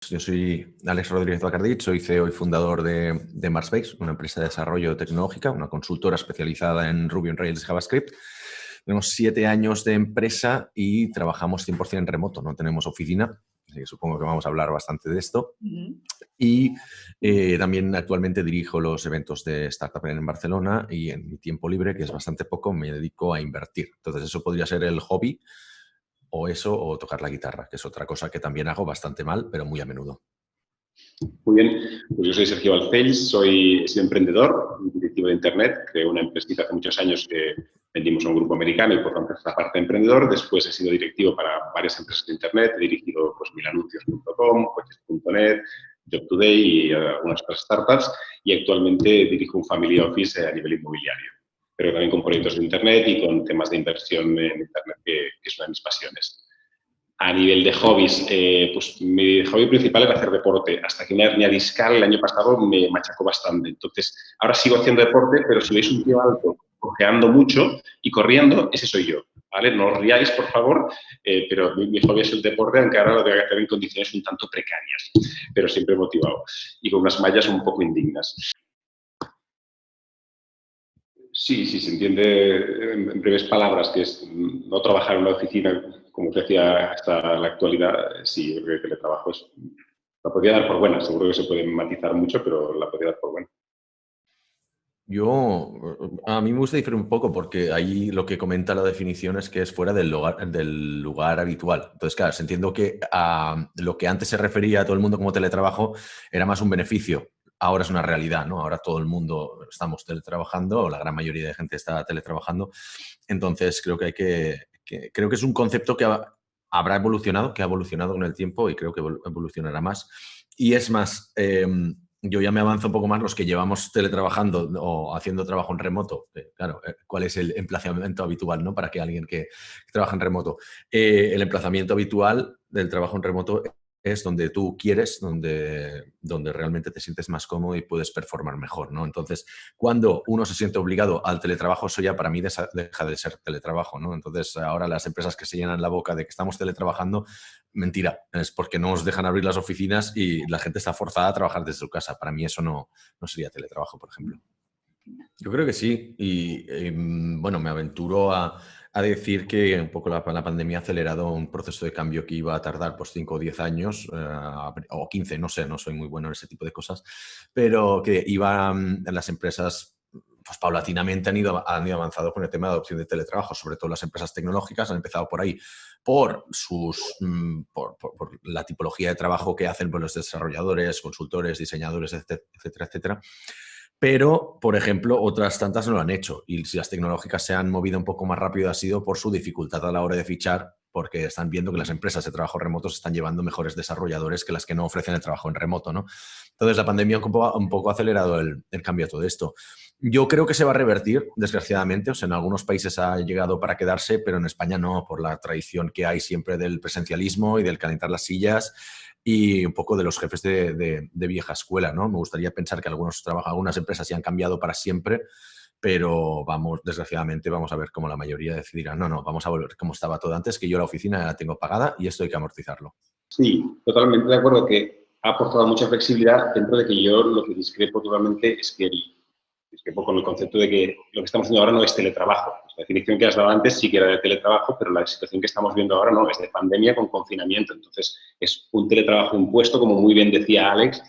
Yo soy Alex Rodríguez Bacardí, soy CEO y fundador de Marsbase, una empresa de desarrollo tecnológica, una consultora especializada en Ruby on Rails y JavaScript. Tenemos 7 años de empresa y trabajamos 100% en remoto, no tenemos oficina, así que supongo que vamos a hablar bastante de esto. Y también actualmente dirijo los eventos de Startup en Barcelona y en mi tiempo libre, que es bastante poco, me dedico a invertir. Entonces eso podría ser el hobby o eso o tocar la guitarra, que es otra cosa que también hago bastante mal, pero muy a menudo. Muy bien, pues yo soy Sergio Balcells, he sido emprendedor, directivo de Internet, creé una empresa hace muchos años que vendimos a un grupo americano y por tanto esta parte de emprendedor. Después he sido directivo para varias empresas de Internet, he dirigido pues, milanuncios.com, coches.net, JobToday y algunas otras startups y actualmente dirijo un family office a nivel inmobiliario, pero también con proyectos de Internet y con temas de inversión en Internet, que es una de mis pasiones. A nivel de hobbies, pues mi hobby principal era hacer deporte. Hasta que una hernia discal el año pasado me machacó bastante. Entonces, ahora sigo haciendo deporte, pero si veis un tío alto cojeando mucho y corriendo, ese soy yo, ¿vale? No os riáis, por favor, pero mi hobby es el deporte, aunque ahora lo tengo que hacer en condiciones un tanto precarias, pero siempre motivado y con unas mallas un poco indignas. Sí, se entiende en breves palabras, que es no trabajar en una oficina, como te decía hasta la actualidad. Sí, yo creo que el teletrabajo la podría dar por buena. Seguro que se puede matizar mucho, pero la podría dar por buena. A mí me gusta diferir un poco porque ahí lo que comenta la definición es que es fuera del lugar habitual. Entonces, claro, entiendo que lo que antes se refería a todo el mundo como teletrabajo era más un beneficio. Ahora es una realidad, ¿no? Ahora todo el mundo estamos teletrabajando, o la gran mayoría de gente está teletrabajando. Entonces, creo que creo que es un concepto que habrá evolucionado, que ha evolucionado con el tiempo y creo que evolucionará más. Y es más, yo ya me avanzo un poco más los que llevamos teletrabajando o haciendo trabajo en remoto. Claro, ¿cuál es el emplazamiento habitual, ¿no? Para que alguien que trabaja en remoto. El emplazamiento habitual del trabajo en remoto es donde tú quieres, donde realmente te sientes más cómodo y puedes performar mejor, ¿no? Entonces, cuando uno se siente obligado al teletrabajo, eso ya para mí deja de ser teletrabajo, ¿no? Entonces, ahora las empresas que se llenan la boca de que estamos teletrabajando, mentira, es porque no os dejan abrir las oficinas y la gente está forzada a trabajar desde su casa. Para mí eso no sería teletrabajo, por ejemplo. Yo creo que sí. Y bueno, me aventuro a decir que un poco la pandemia ha acelerado un proceso de cambio que iba a tardar pues 5 o 10 años, o 15, no sé, no soy muy bueno en ese tipo de cosas, pero que iban las empresas pues paulatinamente han ido avanzando con el tema de adopción de teletrabajo, sobre todo las empresas tecnológicas han empezado por ahí, por la tipología de trabajo que hacen por los desarrolladores, consultores, diseñadores, etcétera, etcétera. Pero, por ejemplo, otras tantas no lo han hecho. Y si las tecnológicas se han movido un poco más rápido ha sido por su dificultad a la hora de fichar, porque están viendo que las empresas de trabajo remoto se están llevando mejores desarrolladores que las que no ofrecen el trabajo en remoto, ¿no? Entonces, la pandemia un poco ha acelerado el cambio a todo esto. Yo creo que se va a revertir, desgraciadamente. O sea, en algunos países ha llegado para quedarse, pero en España no, por la tradición que hay siempre del presencialismo y del calentar las sillas y un poco de los jefes de vieja escuela, ¿no? Me gustaría pensar que algunas empresas ya han cambiado para siempre, pero desgraciadamente vamos a ver cómo la mayoría decidirá, no, vamos a volver como estaba todo antes, que yo la oficina la tengo pagada y esto hay que amortizarlo. Sí, totalmente de acuerdo que ha aportado mucha flexibilidad, dentro de que yo lo que discrepo totalmente es que discrepo con el concepto de que lo que estamos haciendo ahora no es teletrabajo. La definición que has dado antes sí que era de teletrabajo, pero la situación que estamos viendo ahora no, es de pandemia con confinamiento. Entonces, es un teletrabajo impuesto, como muy bien decía Alex,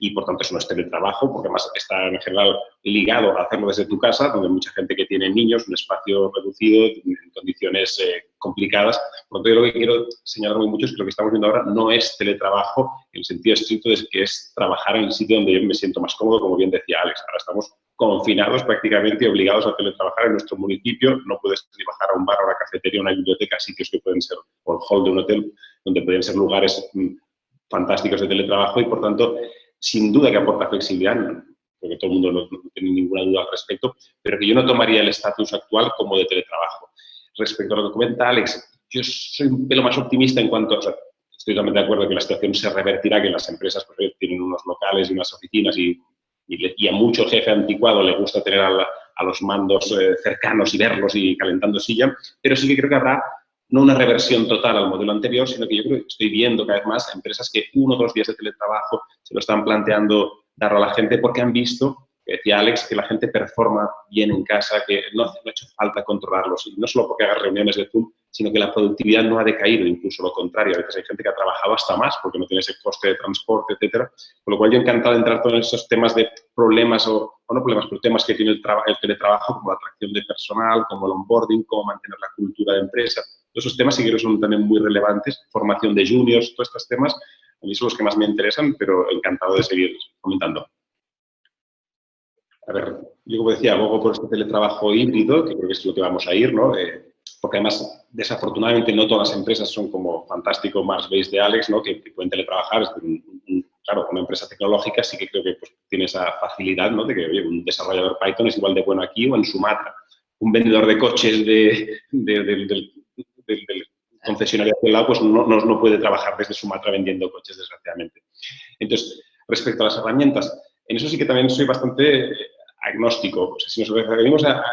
y por tanto eso no es teletrabajo, porque además está en general ligado a hacerlo desde tu casa, donde hay mucha gente que tiene niños, un espacio reducido, en condiciones complicadas. Por lo tanto, yo lo que quiero señalar muy mucho es que lo que estamos viendo ahora no es teletrabajo en el sentido estricto de que es trabajar en el sitio donde yo me siento más cómodo, como bien decía Alex. Ahora estamos confinados prácticamente, obligados a teletrabajar en nuestro municipio. No puedes ni bajar a un bar, a una cafetería, a una biblioteca, sitios que pueden ser, o el hall de un hotel, donde pueden ser lugares fantásticos de teletrabajo y, por tanto, sin duda que aporta flexibilidad, porque todo el mundo no tiene ninguna duda al respecto, pero que yo no tomaría el estatus actual como de teletrabajo. Respecto a lo que comenta Alex, yo soy un pelo más optimista en cuanto, o sea, estoy totalmente de acuerdo que la situación se revertirá, que las empresas pues, tienen unos locales y unas oficinas y a mucho jefe anticuado le gusta tener a los mandos cercanos y verlos y calentando silla, pero sí que creo que habrá no una reversión total al modelo anterior, sino que yo creo que estoy viendo cada vez más a empresas que 1 o 2 días de teletrabajo se lo están planteando dar a la gente porque han visto, que decía Alex, que la gente performa bien en casa, que no ha hecho falta controlarlos. Y no solo porque hagas reuniones de Zoom, sino que la productividad no ha decaído, incluso lo contrario. A veces hay gente que ha trabajado hasta más porque no tiene ese coste de transporte, etcétera. Con lo cual yo he encantado de entrar todos esos temas de problemas, o no problemas, pero temas que tiene el teletrabajo, como la atracción de personal, como el onboarding, cómo mantener la cultura de empresa. Todos esos temas sí que son también muy relevantes. Formación de juniors, todos estos temas, a mí son los que más me interesan, pero encantado de seguir comentando. A ver, yo como decía, abogo por este teletrabajo híbrido, que creo que es lo que vamos a ir, ¿no? Porque además, desafortunadamente, no todas las empresas son como fantástico Mars-based de Alex, ¿no? Que pueden teletrabajar. Claro, una empresa tecnológica sí que creo que pues, tiene esa facilidad, ¿no? De que oye, un desarrollador Python es igual de bueno aquí o en Sumatra. Un vendedor de coches del concesionario de lado, pues no puede trabajar desde Sumatra vendiendo coches, desgraciadamente. Entonces, respecto a las herramientas, en eso sí que también soy bastante agnóstico. O sea, si nos referimos a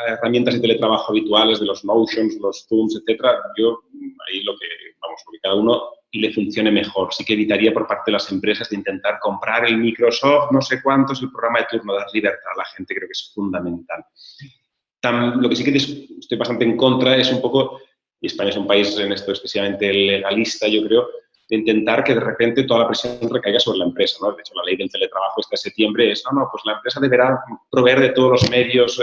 herramientas de teletrabajo habituales, de los Notions, los Zooms, etcétera, yo ahí lo que cada uno le funcione mejor. Sí que evitaría por parte de las empresas de intentar comprar el Microsoft, no sé cuántos, el programa de turno, dar libertad a la gente, creo que es fundamental. Lo que sí que estoy bastante en contra es un poco, y España es un país en esto excesivamente legalista, yo creo, de intentar que de repente toda la presión recaiga sobre la empresa, ¿no? De hecho, la ley del teletrabajo esta de septiembre es, pues la empresa deberá proveer de todos los medios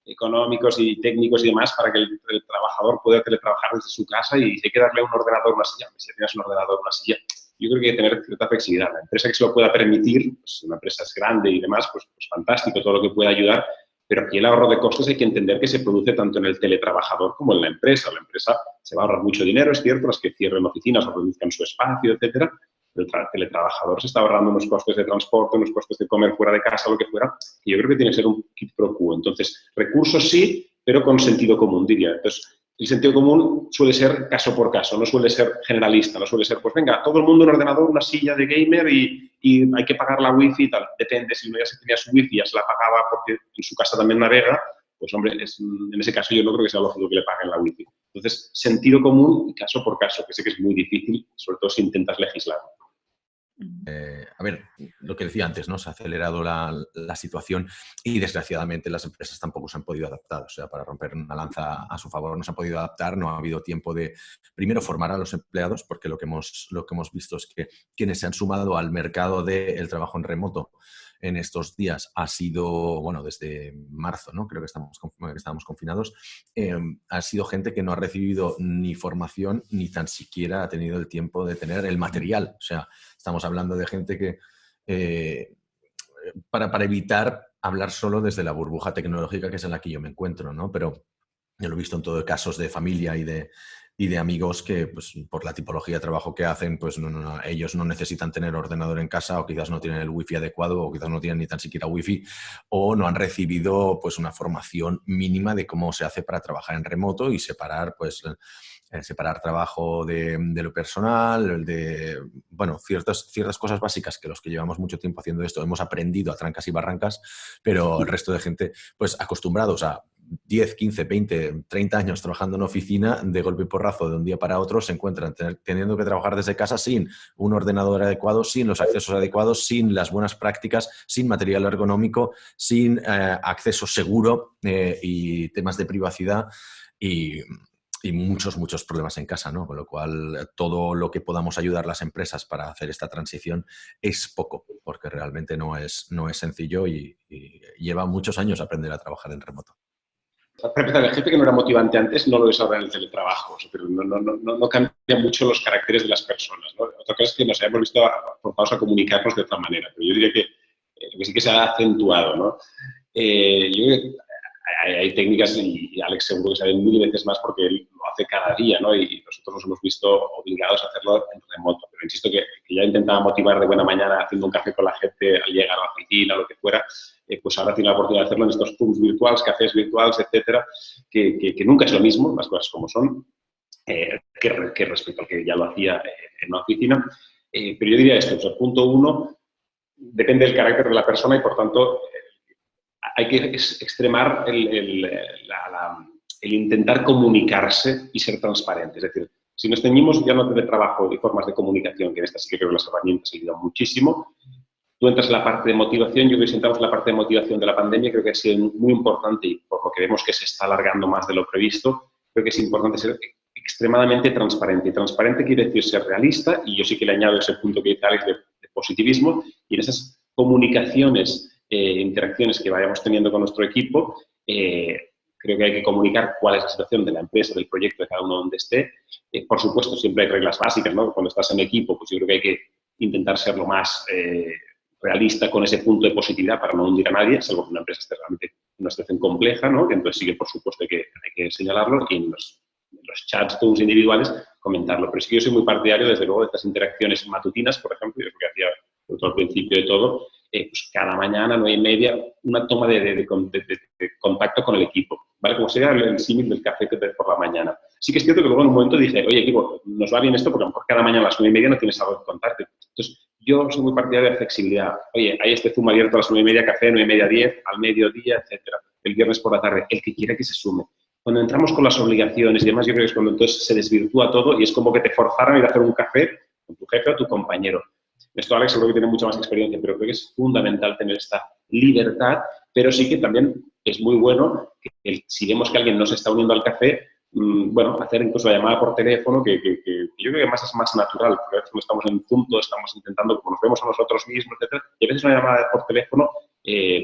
económicos y técnicos y demás para que el trabajador pueda teletrabajar desde su casa, y si hay que darle un ordenador, una silla, si tienes un ordenador, una silla, yo creo que hay que tener cierta flexibilidad. La empresa que se lo pueda permitir, pues una empresa es grande y demás, pues fantástico, todo lo que pueda ayudar, pero aquí el ahorro de costes hay que entender que se produce tanto en el teletrabajador como en la empresa. La empresa se va a ahorrar mucho dinero, es cierto, las que cierren oficinas o reduzcan su espacio, etcétera, pero el teletrabajador se está ahorrando unos costes de transporte, unos costes de comer fuera de casa, lo que fuera, y yo creo que tiene que ser un quid pro quo. Entonces, recursos sí, pero con sentido común, diría. Entonces, el sentido común suele ser caso por caso, no suele ser generalista, no suele ser, pues venga, todo el mundo un ordenador, una silla de gamer y hay que pagar la wifi y tal. Depende, si uno ya se tenía su wifi, ya se la pagaba porque en su casa también navega, pues hombre, en ese caso yo no creo que sea lógico que le paguen la wifi. Entonces, sentido común y caso por caso, que sé que es muy difícil, sobre todo si intentas legislar. A ver, lo que decía antes, ¿no? Se ha acelerado la situación y desgraciadamente las empresas tampoco se han podido adaptar. O sea, para romper una lanza a su favor no se han podido adaptar, no ha habido tiempo de, primero, formar a los empleados, porque lo que hemos visto es que quienes se han sumado al mercado del trabajo en remoto en estos días ha sido, bueno, desde marzo, ¿no? Creo que estábamos confinados, ha sido gente que no ha recibido ni formación ni tan siquiera ha tenido el tiempo de tener el material. O sea, estamos hablando de gente que, para evitar hablar solo desde la burbuja tecnológica que es en la que yo me encuentro, ¿no? Pero yo lo he visto en todos casos de familia y de amigos que, pues, por la tipología de trabajo que hacen, pues ellos no necesitan tener ordenador en casa, o quizás no tienen el wifi adecuado, o quizás no tienen ni tan siquiera wifi, o no han recibido pues una formación mínima de cómo se hace para trabajar en remoto y separar trabajo de lo personal, bueno, ciertas cosas básicas que los que llevamos mucho tiempo haciendo esto hemos aprendido a trancas y barrancas, pero el resto de gente, pues acostumbrados a 10, 15, 20, 30 años trabajando en oficina, de golpe y porrazo, de un día para otro, se encuentran teniendo que trabajar desde casa sin un ordenador adecuado, sin los accesos adecuados, sin las buenas prácticas, sin material ergonómico, sin acceso seguro y temas de privacidad y muchos problemas en casa, ¿no? Con lo cual, todo lo que podamos ayudar las empresas para hacer esta transición es poco, porque realmente no es sencillo y lleva muchos años aprender a trabajar en remoto. Para empezar, la gente que no era motivante antes no lo es ahora en el teletrabajo, pero no cambia mucho los caracteres de las personas, ¿no? Otra cosa es que nos hayamos visto forzados a comunicarnos de otra manera, pero yo diría que lo que sí que se ha acentuado, ¿no? Yo creo que hay técnicas, y Alex seguro que sabe 1000 veces más porque él lo hace cada día, ¿no? Y nosotros nos hemos visto obligados a hacerlo en remoto. Pero insisto que ya intentaba motivar de buena mañana haciendo un café con la gente al llegar a la oficina, lo que fuera, pues ahora tiene la oportunidad de hacerlo en estos Zooms virtuales, cafés virtuales, etcétera, que nunca es lo mismo, las cosas como son, que respecto al que ya lo hacía en una oficina. Pero yo diría esto, o sea, punto uno, depende del carácter de la persona y, por tanto, hay que extremar el intentar comunicarse y ser transparente. Es decir, si nos ceñimos ya no de trabajo y formas de comunicación, que en estas sí que creo que las herramientas ayudan muchísimo. Tú entras en la parte de motivación, yo creo que si entramos en la parte de motivación de la pandemia, creo que ha sido muy importante y por lo que vemos que se está alargando más de lo previsto, creo que es importante ser extremadamente transparente. Y transparente quiere decir ser realista, y yo sí que le añado ese punto que dice Alex de positivismo, y en esas comunicaciones, interacciones que vayamos teniendo con nuestro equipo, creo que hay que comunicar cuál es la situación de la empresa, del proyecto, de cada uno donde esté. Por supuesto, siempre hay reglas básicas, ¿no? Cuando estás en equipo, pues yo creo que hay que intentar ser lo más realista con ese punto de positividad para no hundir a nadie, salvo que una empresa esté realmente en una situación compleja, ¿no? Que entonces sí que, por supuesto, hay que señalarlo y en los chats todos individuales comentarlo. Pero sí que yo soy muy partidario, desde luego, de estas interacciones matutinas, por ejemplo, yo es lo que hacía al principio de todo, pues cada mañana, 9:30, una toma de contacto con el equipo, ¿vale? Como sería el símil del café por la mañana. Sí que es cierto que luego en un momento dije, oye, equipo, nos va bien esto porque a lo mejor cada mañana a las 9:30 no tienes algo que contarte. Entonces, yo soy muy partidario de flexibilidad. Oye, hay este Zoom abierto a las 9:30, café, 9:30, 10, al mediodía, etcétera. El viernes por la tarde, el que quiera que se sume. Cuando entramos con las obligaciones y demás, yo creo que es cuando entonces se desvirtúa todo y es como que te forzaron a ir a hacer un café con tu jefe o tu compañero. Esto Alex seguro que tiene mucha más experiencia, pero creo que es fundamental tener esta libertad, pero sí que también es muy bueno que si vemos que alguien no se está uniendo al café, bueno, hacer incluso la llamada por teléfono, que yo creo que más es más natural, porque a veces no estamos en punto, estamos intentando, como nos vemos a nosotros mismos, etcétera, y a veces una llamada por teléfono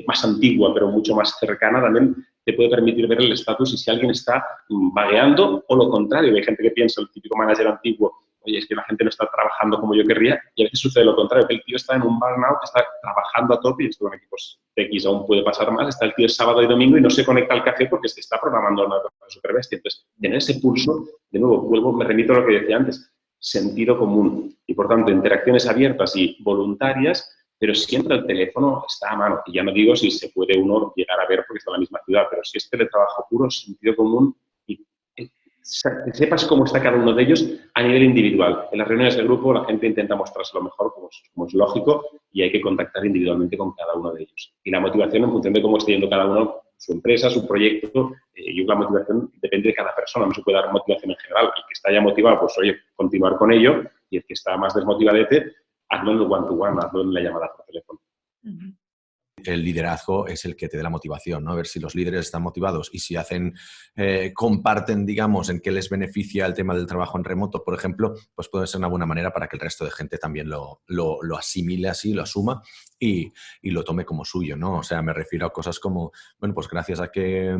más antigua, pero mucho más cercana, también te puede permitir ver el estatus y si alguien está vagueando o lo contrario. Hay gente que piensa, el típico manager antiguo, oye, es que la gente no está trabajando como yo querría, y a veces sucede lo contrario, que el tío está en un burnout, está trabajando a tope, y esto en equipos X aún puede pasar más, está el tío sábado y domingo y no se conecta al café porque es que está programando una cosa súper bestia. Entonces, tener ese pulso, de nuevo, me remito a lo que decía antes, sentido común, y por tanto, interacciones abiertas y voluntarias, pero siempre el teléfono está a mano, y ya no digo si se puede uno llegar a ver porque está en la misma ciudad, pero si es teletrabajo puro, sentido común, y que sepas cómo está cada uno de ellos a nivel individual. En las reuniones de grupo la gente intenta mostrarse lo mejor, como es lógico, y hay que contactar individualmente con cada uno de ellos. Y la motivación en función de cómo esté yendo cada uno, su empresa, su proyecto, y la motivación depende de cada persona, no se puede dar motivación en general. El que está ya motivado, pues oye, continuar con ello, y el que está más desmotivadete, hazlo en el one-to-one, hazlo en la llamada por teléfono. El liderazgo es el que te dé la motivación, ¿no? A ver si los líderes están motivados y si comparten, digamos, en qué les beneficia el tema del trabajo en remoto, por ejemplo, pues puede ser una buena manera para que el resto de gente también lo asimile así, lo asuma y lo tome como suyo, ¿no? O sea, me refiero a cosas como, bueno, pues gracias a que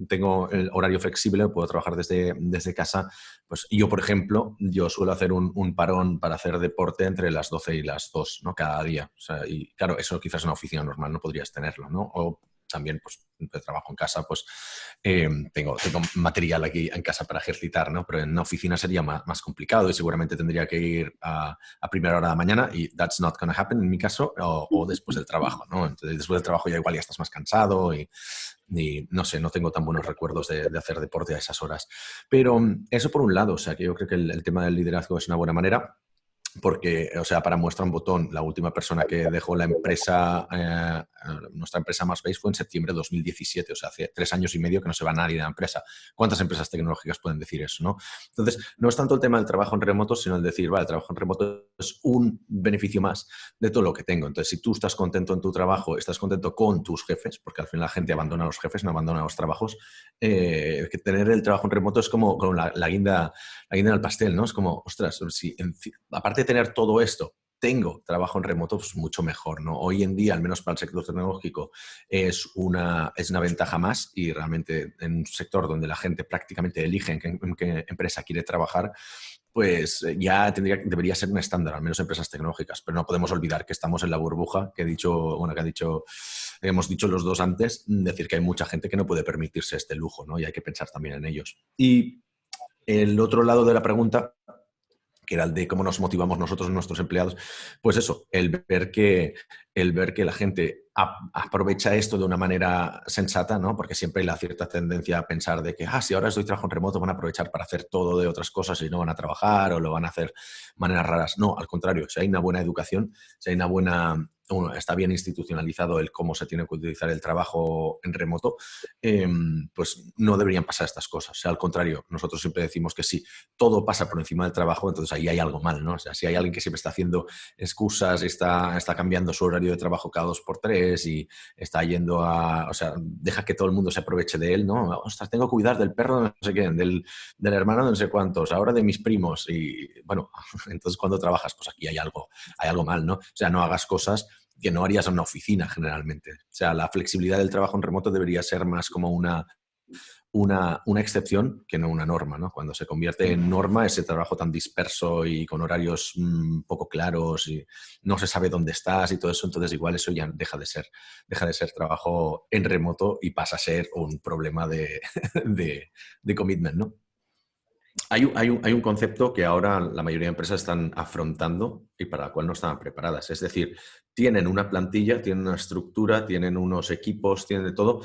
tengo el horario flexible, puedo trabajar desde casa, pues yo, por ejemplo, yo suelo hacer un parón para hacer deporte entre las 12 y las 2, ¿no? Cada día. O sea, y claro, eso quizás en una oficina normal no podrías tenerlo, ¿no? O también, pues, de trabajo en casa, pues, tengo material aquí en casa para ejercitar, ¿no? Pero en una oficina sería más complicado y seguramente tendría que ir a primera hora de la mañana y that's not gonna happen en mi caso, o después del trabajo, ¿no? Entonces, después del trabajo ya igual ya estás más cansado y no sé, no tengo tan buenos recuerdos de hacer deporte a esas horas. Pero eso por un lado, o sea, que yo creo que el tema del liderazgo es una buena manera. Porque, o sea, para muestra un botón, la última persona que dejó la empresa, nuestra empresa MassBase fue en septiembre de 2017, o sea, hace 3 años y medio que no se va nadie de la empresa. ¿Cuántas empresas tecnológicas pueden decir eso, no? Entonces, no es tanto el tema del trabajo en remoto, sino el decir, vale, el trabajo en remoto es un beneficio más de todo lo que tengo. Entonces, si tú estás contento en tu trabajo, estás contento con tus jefes, porque al final la gente abandona a los jefes, no abandona los trabajos, que tener el trabajo en remoto es como la guinda del pastel, ¿no? Es como, ostras, si aparte de tener todo esto, tengo trabajo en remoto, pues mucho mejor, ¿no? Hoy en día, al menos para el sector tecnológico, es una ventaja más y realmente en un sector donde la gente prácticamente elige en qué empresa quiere trabajar, pues ya debería ser un estándar, al menos empresas tecnológicas. Pero no podemos olvidar que estamos en la burbuja hemos dicho los dos antes, decir que hay mucha gente que no puede permitirse este lujo, ¿no? Y hay que pensar también en ellos. Y el otro lado de la pregunta, que era el de cómo nos motivamos nosotros, nuestros empleados, pues eso, el ver que la gente aprovecha esto de una manera sensata, ¿no? Porque siempre hay la cierta tendencia a pensar de que, si ahora estoy trabajando en remoto, van a aprovechar para hacer todo de otras cosas y no van a trabajar o lo van a hacer de maneras raras. No, al contrario, si hay una buena educación, si hay una buena bueno, está bien institucionalizado el cómo se tiene que utilizar el trabajo en remoto, pues no deberían pasar estas cosas. O sea, al contrario, nosotros siempre decimos que si todo pasa por encima del trabajo, entonces ahí hay algo mal, ¿no? O sea, si hay alguien que siempre está haciendo excusas, está cambiando su horario de trabajo cada 2 por 3 y está yendo o sea, deja que todo el mundo se aproveche de él, ¿no? Ostras, tengo que cuidar del perro de no sé quién, del hermano de no sé cuántos, ahora de mis primos y, bueno, entonces cuando trabajas, pues aquí hay algo mal, ¿no? O sea, no hagas cosas que no harías en una oficina generalmente. O sea, la flexibilidad del trabajo en remoto debería ser más como una excepción que no una norma, ¿no? Cuando se convierte en norma ese trabajo tan disperso y con horarios poco claros y no se sabe dónde estás y todo eso, entonces igual eso ya deja de ser trabajo en remoto y pasa a ser un problema de commitment, ¿no? Hay un concepto que ahora la mayoría de empresas están afrontando y para la cual no estaban preparadas. Es decir, tienen una plantilla, tienen una estructura, tienen unos equipos, tienen de todo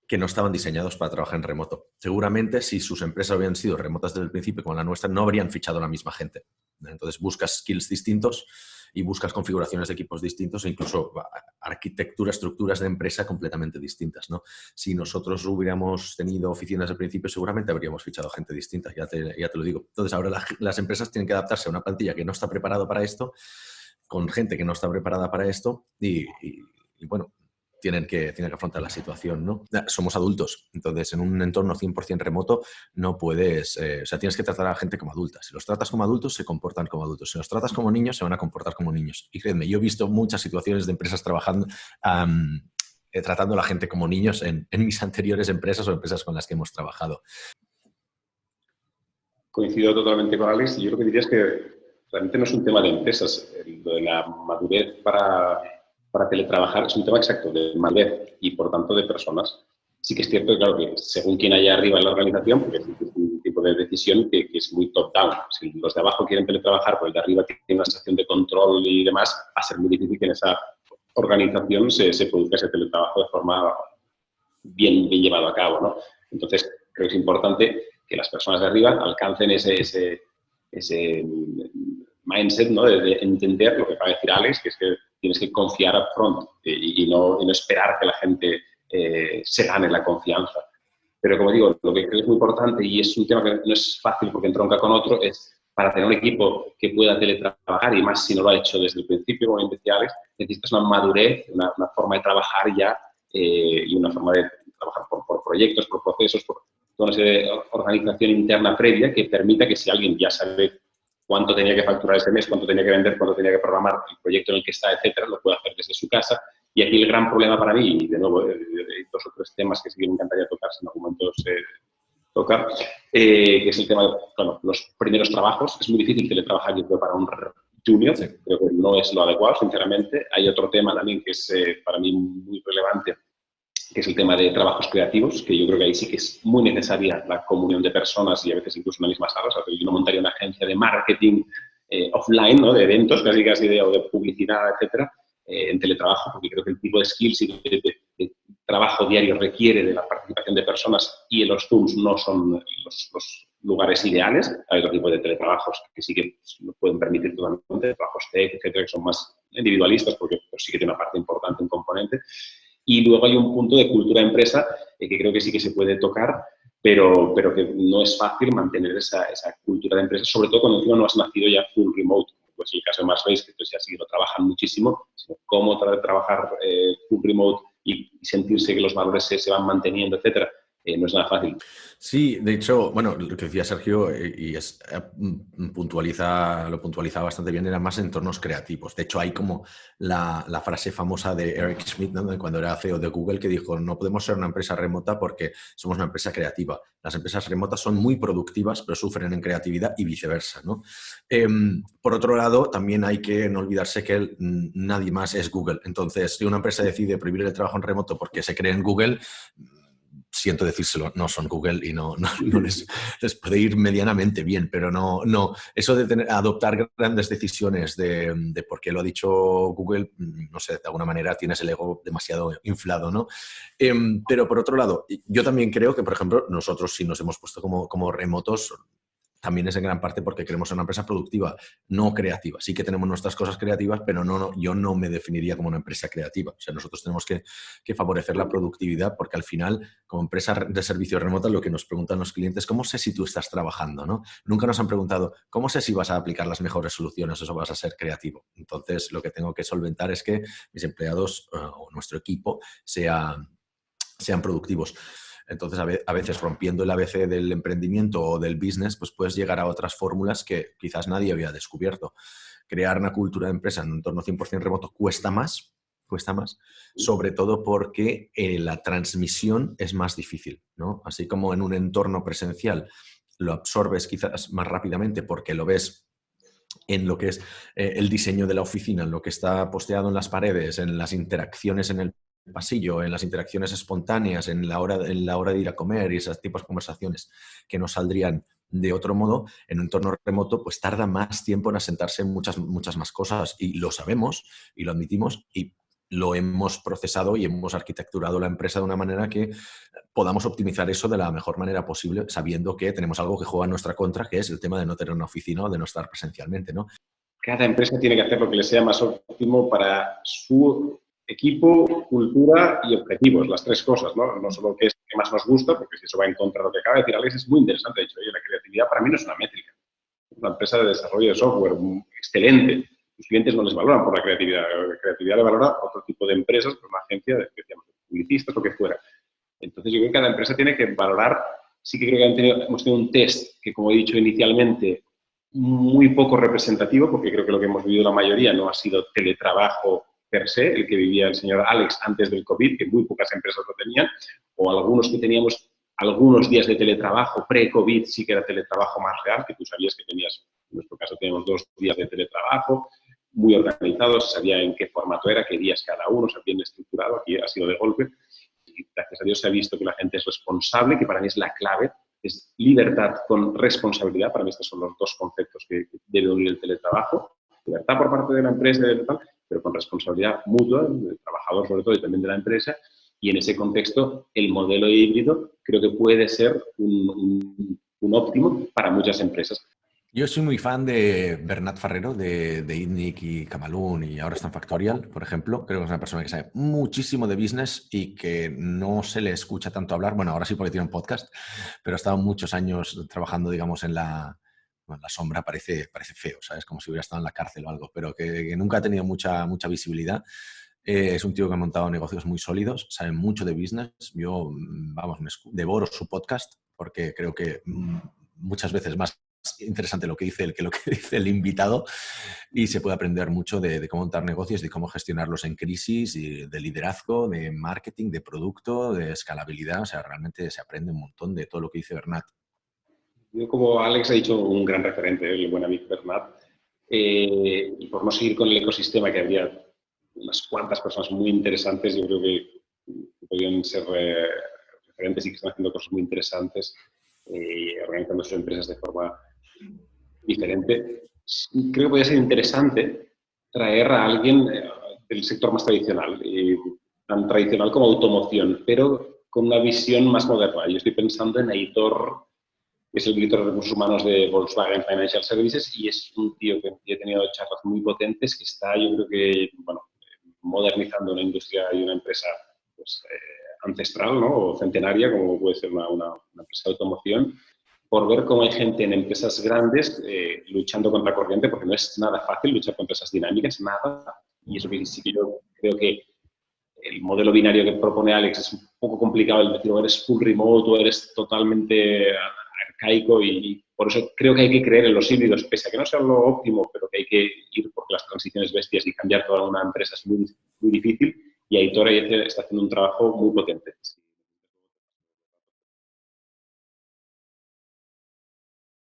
que no estaban diseñados para trabajar en remoto. Seguramente si sus empresas habían sido remotas desde el principio como la nuestra, no habrían fichado a la misma gente. Entonces buscas skills distintos y buscas configuraciones de equipos distintos e incluso arquitectura, estructuras de empresa completamente distintas, ¿no? Si nosotros hubiéramos tenido oficinas al principio, seguramente habríamos fichado gente distinta, ya te lo digo. Entonces ahora las empresas tienen que adaptarse a una plantilla que no está preparada para esto, con gente que no está preparada para esto y bueno, tienen que afrontar la situación, ¿no? Somos adultos, entonces en un entorno 100% remoto no puedes, o sea, tienes que tratar a la gente como adulta. Si los tratas como adultos, se comportan como adultos. Si los tratas como niños, se van a comportar como niños. Y créeme, yo he visto muchas situaciones de empresas trabajando, tratando a la gente como niños en mis anteriores empresas o empresas con las que hemos trabajado. Coincido totalmente con Alex y yo lo que diría es que realmente no es un tema de empresas. Lo de la madurez para teletrabajar es un tema exacto de madurez y, por tanto, de personas. Sí que es cierto, claro, que según quien haya arriba en la organización, porque es un tipo de decisión que es muy top-down. Si los de abajo quieren teletrabajar, pues el de arriba tiene una sensación de control y demás, va a ser muy difícil que en esa organización se produzca ese teletrabajo de forma bien llevado a cabo, ¿no? Entonces, creo que es importante que las personas de arriba alcancen ese mindset, ¿no? De entender lo que acaba de decir Alex, que es que tienes que confiar upfront y no esperar que la gente se gane la confianza. Pero como digo, lo que creo que es muy importante y es un tema que no es fácil porque entronca con otro, es para tener un equipo que pueda teletrabajar y más si no lo ha hecho desde el principio, como decía Alex, necesitas una madurez, una forma de trabajar ya y una forma de trabajar por proyectos, por procesos, por toda una serie de organización interna previa que permita que si alguien ya sabe cuánto tenía que facturar ese mes, cuánto tenía que vender, cuánto tenía que programar el proyecto en el que está, etcétera, lo puede hacer desde su casa. Y aquí el gran problema para mí, y de nuevo, hay 2 o 3 temas que sí que me encantaría tocar, si en algún momento se toca, que es el tema de los primeros trabajos. Es muy difícil teletrabajar, yo creo, para un junior. Sí. Creo que no es lo adecuado, sinceramente. Hay otro tema también que es para mí muy relevante, que es el tema de trabajos creativos, que yo creo que ahí sí que es muy necesaria la comunión de personas y a veces incluso en la misma sala. O sea, yo no montaría una agencia de marketing offline, ¿no? De eventos, casi o de publicidad, etcétera, en teletrabajo, porque creo que el tipo de skills y de trabajo diario requiere de la participación de personas y en los Zooms no son los lugares ideales. Hay otro tipo de teletrabajos que sí que nos pueden permitir totalmente, trabajos tech, etcétera, que son más individualistas porque pues, sí que tiene una parte importante, un componente. Y luego hay un punto de cultura de empresa que creo que sí que se puede tocar, pero que no es fácil mantener esa cultura de empresa, sobre todo cuando encima no has nacido ya full remote. Pues el caso de MassBase, que entonces ya sí que lo trabajan muchísimo, sino cómo trabajar full remote y sentirse que los valores se van manteniendo, etcétera, no es nada fácil. Sí, de hecho, bueno, lo que decía Sergio lo puntualiza bastante bien, eran más entornos creativos. De hecho, hay como la frase famosa de Eric Schmidt, ¿no? Cuando era CEO de Google, que dijo, no podemos ser una empresa remota porque somos una empresa creativa. Las empresas remotas son muy productivas, pero sufren en creatividad y viceversa, ¿no? Por otro lado, también hay que no olvidarse que nadie más es Google. Entonces, si una empresa decide prohibir el trabajo en remoto porque se cree en Google, siento decírselo, no son Google y no les puede ir medianamente bien, pero no eso de adoptar grandes decisiones de por qué lo ha dicho Google, no sé, de alguna manera tienes el ego demasiado inflado, ¿no? Pero por otro lado, yo también creo que, por ejemplo, nosotros sí nos hemos puesto como remotos, también es en gran parte porque queremos ser una empresa productiva, no creativa. Sí que tenemos nuestras cosas creativas, pero yo no me definiría como una empresa creativa. O sea, nosotros tenemos que favorecer la productividad porque al final, como empresa de servicios remotos, lo que nos preguntan los clientes, ¿cómo sé si tú estás trabajando, ¿no? Nunca nos han preguntado, ¿cómo sé si vas a aplicar las mejores soluciones o vas a ser creativo? Entonces, lo que tengo que solventar es que mis empleados o nuestro equipo sean productivos. Entonces, a veces rompiendo el ABC del emprendimiento o del business, pues puedes llegar a otras fórmulas que quizás nadie había descubierto. Crear una cultura de empresa en un entorno 100% remoto cuesta más, sobre todo porque la transmisión es más difícil, ¿no? Así como en un entorno presencial lo absorbes quizás más rápidamente porque lo ves en lo que es el diseño de la oficina, en lo que está posteado en las paredes, en las interacciones en el pasillo, en las interacciones espontáneas, en la hora de ir a comer y esos tipos de conversaciones que no saldrían de otro modo, en un entorno remoto, pues tarda más tiempo en asentarse en muchas más cosas y lo sabemos y lo admitimos y lo hemos procesado y hemos arquitecturado la empresa de una manera que podamos optimizar eso de la mejor manera posible, sabiendo que tenemos algo que juega en nuestra contra, que es el tema de no tener una oficina o de no estar presencialmente, ¿no? Cada empresa tiene que hacer lo que le sea más óptimo para su equipo, cultura y objetivos, las tres cosas, ¿no? No solo que es lo que más nos gusta, porque si eso va en contra de lo que acaba de decir Alex, es muy interesante. De hecho, oye, la creatividad para mí no es una métrica. Es una empresa de desarrollo de software excelente. Los clientes no les valoran por la creatividad. La creatividad le valora otro tipo de empresas, pues una agencia de publicistas, lo que fuera. Entonces, yo creo que cada empresa tiene que valorar. Sí que creo que hemos tenido un test que, como he dicho inicialmente, muy poco representativo, porque creo que lo que hemos vivido la mayoría no ha sido teletrabajo per se, el que vivía el señor Alex antes del COVID, que muy pocas empresas lo tenían, o algunos que teníamos algunos días de teletrabajo, pre-COVID sí que era teletrabajo más real, que tú sabías que tenías, en nuestro caso teníamos 2 días de teletrabajo, muy organizados, sabía en qué formato era, qué días cada uno, se bien estructurado, aquí ha sido de golpe. Y gracias a Dios se ha visto que la gente es responsable, que para mí es la clave, es libertad con responsabilidad. Para mí estos son los dos conceptos que debe unir el teletrabajo. Libertad por parte de la empresa, pero con responsabilidad mutua del trabajador sobre todo y también de la empresa. Y en ese contexto, el modelo híbrido creo que puede ser un óptimo para muchas empresas. Yo soy muy fan de Bernat Farrero, de ITNIC y Camalún y ahora está en Factorial, por ejemplo. Creo que es una persona que sabe muchísimo de business y que no se le escucha tanto hablar. Bueno, ahora sí porque tiene un podcast, pero ha estado muchos años trabajando, digamos, en la sombra. Parece feo, ¿sabes? Como si hubiera estado en la cárcel o algo, pero que nunca ha tenido mucha visibilidad. Es un tío que ha montado negocios muy sólidos, sabe mucho de business. Yo, vamos, devoro su podcast porque creo que muchas veces más interesante lo que dice él que lo que dice el invitado y se puede aprender mucho de cómo montar negocios, de cómo gestionarlos en crisis, y de liderazgo, de marketing, de producto, de escalabilidad. O sea, realmente se aprende un montón de todo lo que dice Bernat. Yo, como Alex ha dicho, un gran referente, el buen amigo Bernat, y por no seguir con el ecosistema, que había unas cuantas personas muy interesantes, yo creo que podrían ser referentes y que están haciendo cosas muy interesantes, organizando sus empresas de forma diferente. Creo que podría ser interesante traer a alguien del sector más tradicional, tan tradicional como automoción, pero con una visión más moderna. Yo estoy pensando en Aitor, que es el director de recursos humanos de Volkswagen Financial Services, y es un tío que he tenido charlas muy potentes, que está, yo creo que, bueno, modernizando una industria y una empresa pues, ancestral, ¿no? O centenaria, como puede ser una empresa de automoción, por ver cómo hay gente en empresas grandes luchando contra corriente, porque no es nada fácil luchar contra esas dinámicas, nada. Y eso que sí que yo creo que el modelo binario que propone Alex es un poco complicado, el decir o eres full remote o eres totalmente arcaico, y por eso creo que hay que creer en los híbridos, pese a que no sea lo óptimo, pero que hay que ir porque las transiciones bestias y cambiar toda una empresa es muy, muy difícil, y Aitor está haciendo un trabajo muy potente.